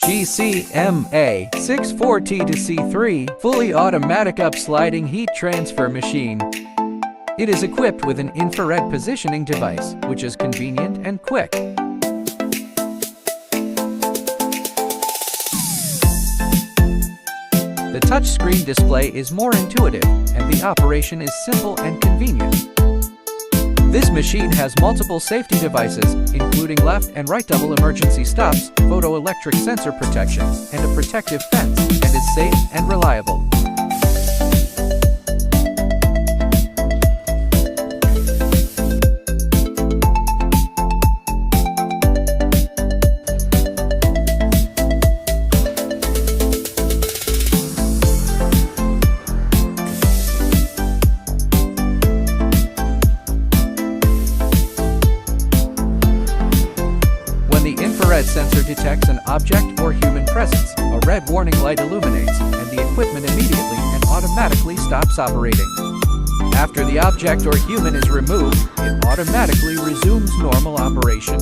GCMA 64T2C3 fully automatic upsliding heat transfer machine. It is equipped with an infrared positioning device, which is convenient and quick. The touchscreen display is more intuitive, and the operation is simple and convenient. This machine has multiple safety devices, including left and right double emergency stops, photoelectric sensor protection, and a protective fence, and is safe and reliable. When the infrared sensor detects an object or human presence, a red warning light illuminates, and the equipment immediately and automatically stops operating. After the object or human is removed, it automatically resumes normal operation.